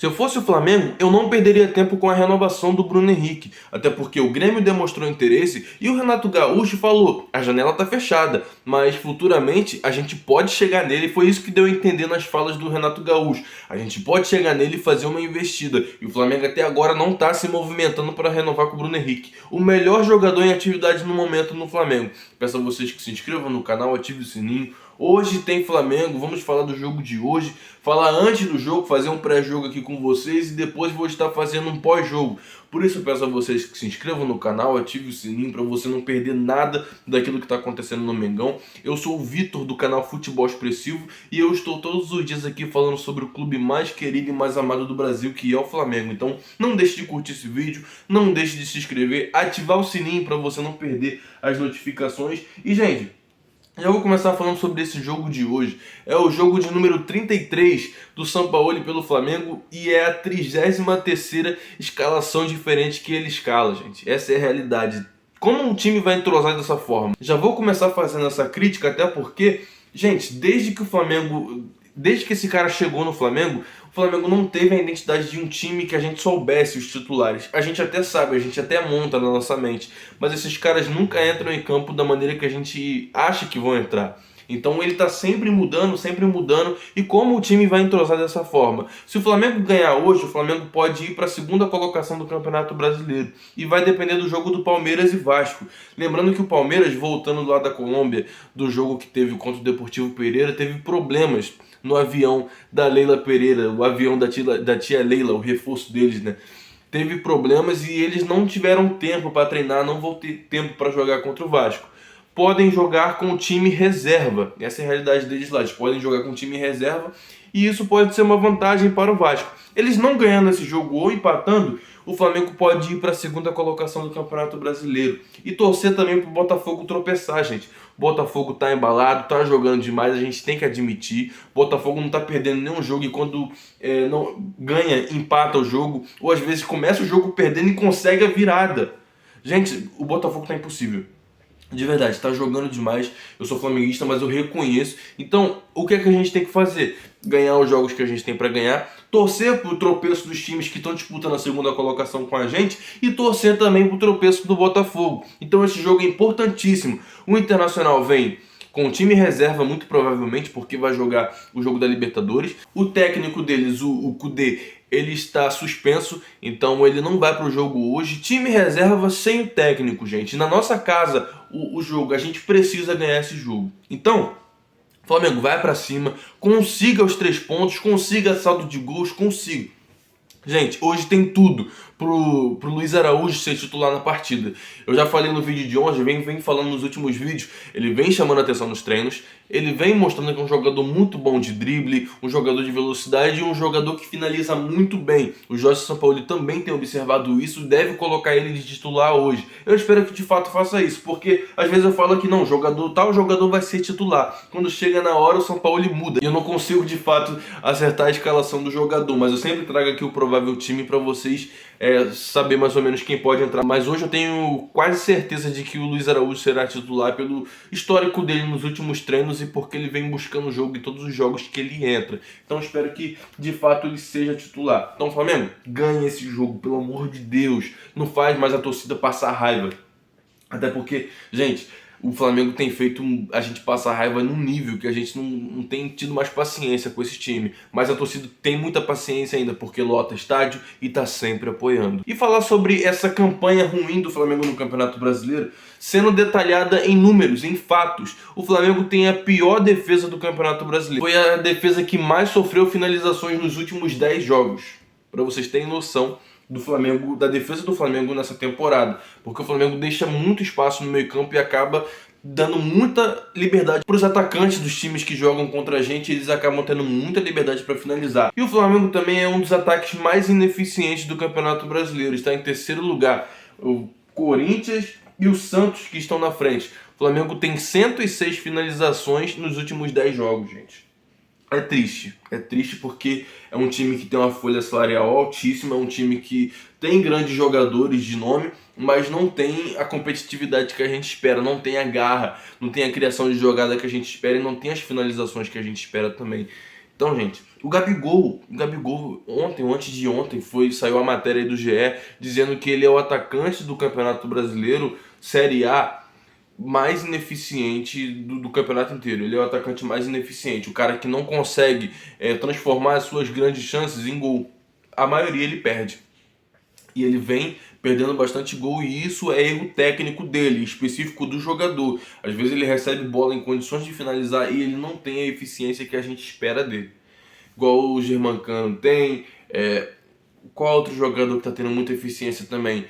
Se eu fosse o Flamengo, eu não perderia tempo com a renovação do Bruno Henrique, até porque o Grêmio demonstrou interesse e o Renato Gaúcho falou: a janela tá fechada, mas futuramente a gente pode chegar nele. Foi isso que deu a entender nas falas do Renato Gaúcho. A gente pode chegar nele e fazer uma investida. E o Flamengo até agora não tá se movimentando para renovar com o Bruno Henrique, o melhor jogador em atividade no momento no Flamengo. Peço a vocês que se inscrevam no canal, ativem o sininho. Hoje tem Flamengo, vamos falar do jogo de hoje, falar antes do jogo, fazer um pré-jogo aqui com vocês e depois vou estar fazendo um pós-jogo. Por isso eu peço a vocês que se inscrevam no canal, ativem o sininho para você não perder nada daquilo que está acontecendo no Mengão. Eu sou o Vitor do canal Futebol Expressivo e eu estou todos os dias aqui falando sobre o clube mais querido e mais amado do Brasil, que é o Flamengo. Então não deixe de curtir esse vídeo, não deixe de se inscrever, ativar o sininho para você não perder as notificações. E gente, já vou começar falando sobre esse jogo de hoje. É o jogo de número 33 do Sampaoli pelo Flamengo e é a 33ª escalação diferente que ele escala, gente. Essa é a realidade. Como um time vai entrosar dessa forma? Já vou começar fazendo essa crítica, até porque, gente, desde que esse cara chegou no Flamengo, o Flamengo não teve a identidade de um time que a gente soubesse os titulares. A gente até sabe, a gente até monta na nossa mente, mas esses caras nunca entram em campo da maneira que a gente acha que vão entrar. Então ele tá sempre mudando, e como o time vai entrosar dessa forma? Se o Flamengo ganhar hoje, o Flamengo pode ir para a segunda colocação do Campeonato Brasileiro, e vai depender do jogo do Palmeiras e Vasco. Lembrando que o Palmeiras, voltando lá da Colômbia, do jogo que teve contra o Deportivo Pereira, teve problemas no avião da Leila Pereira, o avião da tia Leila, o reforço deles, né? Teve problemas e eles não tiveram tempo para treinar, não vão ter tempo para jogar contra o Vasco. Podem jogar com o time reserva, essa é a realidade deles lá, eles podem jogar com o time reserva e isso pode ser uma vantagem para o Vasco. Eles não ganhando esse jogo ou empatando, o Flamengo pode ir para a segunda colocação do Campeonato Brasileiro. E torcer também para o Botafogo tropeçar, gente. O Botafogo tá embalado, tá jogando demais, a gente tem que admitir. O Botafogo não tá perdendo nenhum jogo e quando não ganha, empata o jogo. Ou às vezes começa o jogo perdendo e consegue a virada. Gente, o Botafogo tá impossível. De verdade, tá jogando demais. Eu sou flamenguista, mas eu reconheço. Então, o que é que a gente tem que fazer? Ganhar os jogos que a gente tem para ganhar, torcer pro tropeço dos times que estão disputando a segunda colocação com a gente e torcer também pro tropeço do Botafogo. Então esse jogo é importantíssimo. O Internacional vem com o time reserva, muito provavelmente, porque vai jogar o jogo da Libertadores. O técnico deles, o Kudê, ele está suspenso, então ele não vai para o jogo hoje. Time reserva sem o técnico, gente. Na nossa casa, o jogo, a gente precisa ganhar esse jogo. Então, Flamengo vai para cima, consiga os 3 pontos, consiga saldo de gols, consiga. Gente, hoje tem tudo pro Luiz Araújo ser titular na partida. Eu já falei no vídeo de ontem, vem falando nos últimos vídeos, ele vem chamando a atenção nos treinos, ele vem mostrando que é um jogador muito bom de drible, um jogador de velocidade e um jogador que finaliza muito bem. O Jorge Sampaoli também tem observado isso, deve colocar ele de titular hoje. Eu espero que de fato faça isso, porque às vezes eu falo que não, tal jogador vai ser titular. Quando chega na hora o Sampaoli muda. E eu não consigo de fato acertar a escalação do jogador, mas eu sempre trago aqui o provável time para vocês saber mais ou menos quem pode entrar. Mas hoje eu tenho quase certeza de que o Luiz Araújo será titular pelo histórico dele nos últimos treinos e porque ele vem buscando o jogo em todos os jogos que ele entra. Então eu espero que de fato ele seja titular. Então Flamengo, ganhe esse jogo, pelo amor de Deus. Não faz mais a torcida passar raiva. Até porque, gente, o Flamengo tem feito a gente passar raiva num nível que a gente não tem tido mais paciência com esse time. Mas a torcida tem muita paciência ainda, porque lota estádio e tá sempre apoiando. E falar sobre essa campanha ruim do Flamengo no Campeonato Brasileiro, sendo detalhada em números, em fatos. O Flamengo tem a pior defesa do Campeonato Brasileiro. Foi a defesa que mais sofreu finalizações nos últimos 10 jogos. Para vocês terem noção do Flamengo, da defesa do Flamengo nessa temporada, porque o Flamengo deixa muito espaço no meio-campo e acaba dando muita liberdade para os atacantes dos times que jogam contra a gente, eles acabam tendo muita liberdade para finalizar. E o Flamengo também é um dos ataques mais ineficientes do Campeonato Brasileiro, está em terceiro lugar. O Corinthians e o Santos que estão na frente. O Flamengo tem 106 finalizações nos últimos 10 jogos, gente. É triste porque é um time que tem uma folha salarial altíssima, é um time que tem grandes jogadores de nome, mas não tem a competitividade que a gente espera, não tem a garra, não tem a criação de jogada que a gente espera e não tem as finalizações que a gente espera também. Então, gente, o Gabigol ontem ou antes de ontem saiu a matéria aí do GE dizendo que ele é o atacante do Campeonato Brasileiro Série A mais ineficiente do campeonato inteiro. Ele é o atacante mais ineficiente, o cara que não consegue transformar as suas grandes chances em gol. A maioria ele perde. E ele vem perdendo bastante gol, e isso é erro técnico dele, específico do jogador. Às vezes ele recebe bola em condições de finalizar e ele não tem a eficiência que a gente espera dele. Igual o Germancano tem. Qual outro jogador que está tendo muita eficiência também?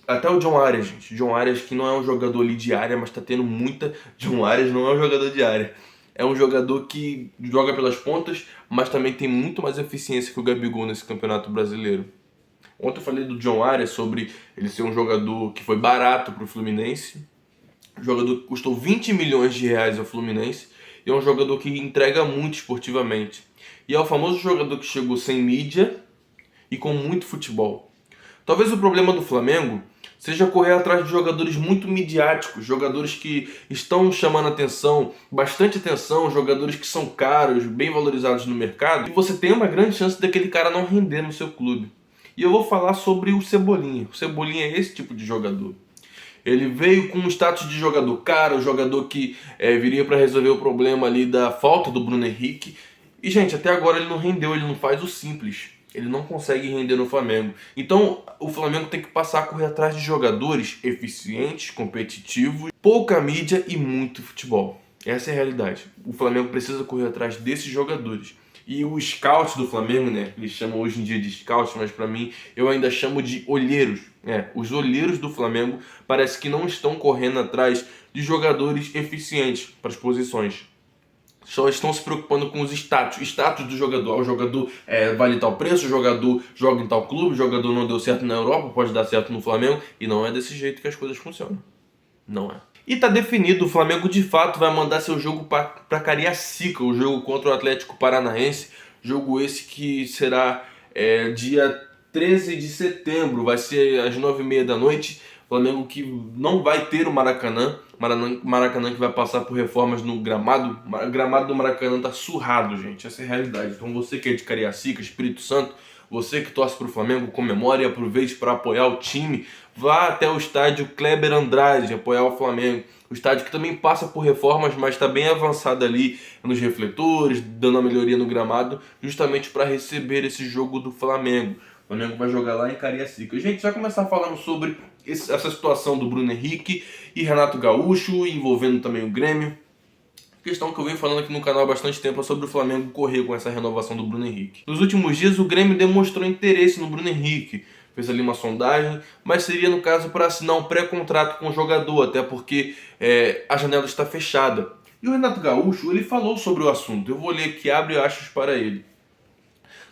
Até o John Arias, gente. John Arias, que não é um jogador ali de área, mas está tendo muita... John Arias não é um jogador de área. É um jogador que joga pelas pontas, mas também tem muito mais eficiência que o Gabigol nesse Campeonato Brasileiro. Ontem eu falei do John Arias sobre ele ser um jogador que foi barato para o Fluminense. Um jogador que custou 20 milhões de reais ao Fluminense. E é um jogador que entrega muito esportivamente. E é o famoso jogador que chegou sem mídia e com muito futebol. Talvez o problema do Flamengo seja correr atrás de jogadores muito midiáticos, jogadores que estão chamando atenção, bastante atenção, jogadores que são caros, bem valorizados no mercado, e você tem uma grande chance daquele cara não render no seu clube. E eu vou falar sobre o Cebolinha. O Cebolinha é esse tipo de jogador. Ele veio com um status de jogador caro, jogador que viria para resolver o problema ali da falta do Bruno Henrique. E, gente, até agora ele não rendeu, ele não faz o simples. Ele não consegue render no Flamengo. Então, o Flamengo tem que passar a correr atrás de jogadores eficientes, competitivos, pouca mídia e muito futebol. Essa é a realidade. O Flamengo precisa correr atrás desses jogadores. E o scout do Flamengo, né? Eles chamam hoje em dia de scout, mas pra mim eu ainda chamo de olheiros. Os olheiros do Flamengo parece que não estão correndo atrás de jogadores eficientes para as posições. Só estão se preocupando com os status do jogador. O jogador vale tal preço, o jogador joga em tal clube, o jogador não deu certo na Europa, pode dar certo no Flamengo. E não é desse jeito que as coisas funcionam. Não é. E tá definido, o Flamengo de fato vai mandar seu jogo para Cariacica, o jogo contra o Atlético Paranaense. Jogo esse que será dia 13 de setembro, vai ser às 9h30 da noite. Flamengo que não vai ter o Maracanã que vai passar por reformas no gramado. O gramado do Maracanã tá surrado, gente, essa é a realidade. Então você que é de Cariacica, Espírito Santo, você que torce pro Flamengo, comemore e aproveite para apoiar o time. Vá até o estádio Kleber Andrade apoiar o Flamengo. O estádio que também passa por reformas, mas está bem avançado ali nos refletores, dando uma melhoria no gramado, justamente para receber esse jogo do Flamengo. O Flamengo vai jogar lá em Cariacica. A gente vai começar falando sobre essa situação do Bruno Henrique e Renato Gaúcho, envolvendo também o Grêmio. Questão que eu venho falando aqui no canal há bastante tempo é sobre o Flamengo correr com essa renovação do Bruno Henrique. Nos últimos dias o Grêmio demonstrou interesse no Bruno Henrique, fez ali uma sondagem, mas seria no caso para assinar um pré-contrato com o jogador, até porque a janela está fechada. E o Renato Gaúcho, ele falou sobre o assunto, eu vou ler aqui, abre aspas para ele.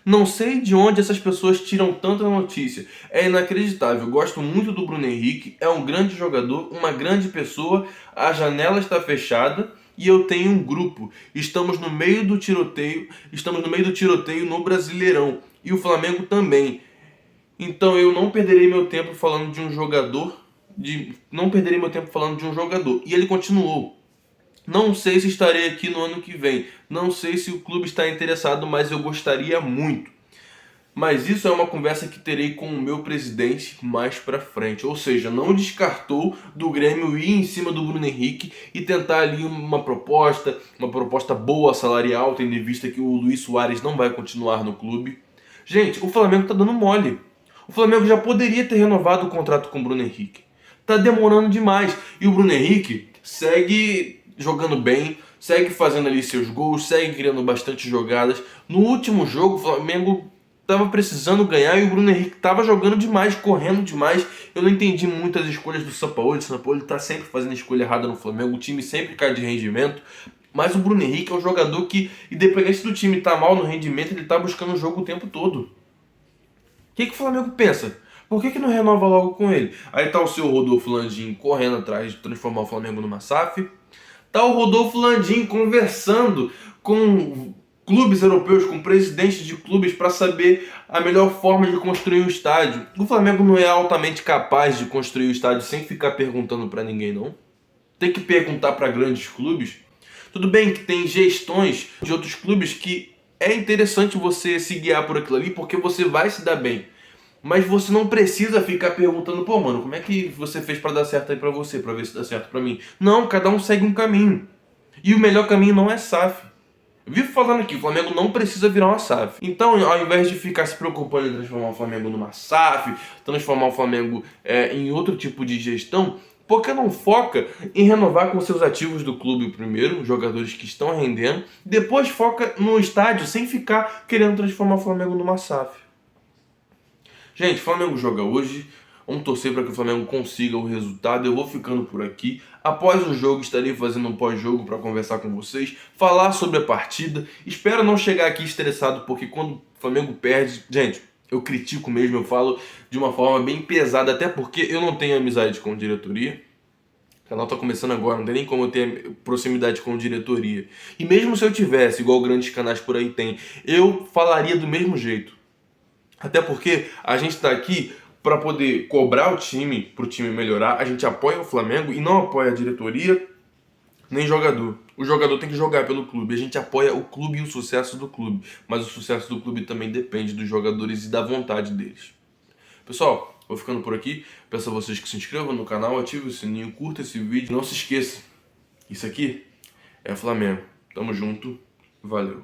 Não sei de onde essas pessoas tiram tanta notícia. É inacreditável. Gosto muito do Bruno Henrique. É um grande jogador, uma grande pessoa. A janela está fechada e eu tenho um grupo. Estamos no meio do tiroteio. Estamos no meio do tiroteio no Brasileirão. E o Flamengo também. Então eu não perderei meu tempo falando de um jogador. Não perderei meu tempo falando de um jogador. E ele continuou. Não sei se estarei aqui no ano que vem. Não sei se o clube está interessado, mas eu gostaria muito. Mas isso é uma conversa que terei com o meu presidente mais pra frente. Ou seja, não descartou do Grêmio ir em cima do Bruno Henrique e tentar ali uma proposta boa, salarial, tendo em vista que o Luis Soares não vai continuar no clube. Gente, o Flamengo tá dando mole. O Flamengo já poderia ter renovado o contrato com o Bruno Henrique. Tá demorando demais. E o Bruno Henrique segue jogando bem, segue fazendo ali seus gols, segue criando bastante jogadas. No último jogo, o Flamengo estava precisando ganhar e o Bruno Henrique estava jogando demais, correndo demais. Eu não entendi muito as escolhas do Sampaoli. O Sampaoli está sempre fazendo escolha errada no Flamengo, o time sempre cai de rendimento. Mas o Bruno Henrique é um jogador que, independente do time estar mal no rendimento, ele está buscando o jogo o tempo todo. O que o Flamengo pensa? Por que não renova logo com ele? Aí tá o seu Rodolfo Landim correndo atrás de transformar o Flamengo numa SAF. Tá o Rodolfo Landim conversando com clubes europeus, com presidentes de clubes para saber a melhor forma de construir um estádio. O Flamengo não é altamente capaz de construir o estádio sem ficar perguntando para ninguém, não. Tem que perguntar para grandes clubes. Tudo bem que tem gestões de outros clubes que é interessante você se guiar por aquilo ali porque você vai se dar bem. Mas você não precisa ficar perguntando, pô, mano, como é que você fez pra dar certo aí pra você, pra ver se dá certo pra mim? Não, cada um segue um caminho. E o melhor caminho não é SAF. Eu vivo falando aqui, o Flamengo não precisa virar uma SAF. Então, ao invés de ficar se preocupando em transformar o Flamengo numa SAF, transformar o Flamengo em outro tipo de gestão, por que não foca em renovar com seus ativos do clube primeiro, os jogadores que estão rendendo, depois foca no estádio sem ficar querendo transformar o Flamengo numa SAF. Gente, o Flamengo joga hoje. Vamos torcer para que o Flamengo consiga o resultado. Eu vou ficando por aqui. Após o jogo, estarei fazendo um pós-jogo para conversar com vocês, falar sobre a partida. Espero não chegar aqui estressado, porque quando o Flamengo perde, gente, eu critico mesmo, eu falo de uma forma bem pesada, até porque eu não tenho amizade com a diretoria. O canal tá começando agora, não tem nem como eu ter proximidade com a diretoria. E mesmo se eu tivesse, igual grandes canais por aí tem, eu falaria do mesmo jeito. Até porque a gente está aqui para poder cobrar o time, para o time melhorar. A gente apoia o Flamengo e não apoia a diretoria nem jogador. O jogador tem que jogar pelo clube. A gente apoia o clube e o sucesso do clube. Mas o sucesso do clube também depende dos jogadores e da vontade deles. Pessoal, vou ficando por aqui. Peço a vocês que se inscrevam no canal, ativem o sininho, curta esse vídeo. Não se esqueça, isso aqui é Flamengo. Tamo junto, valeu.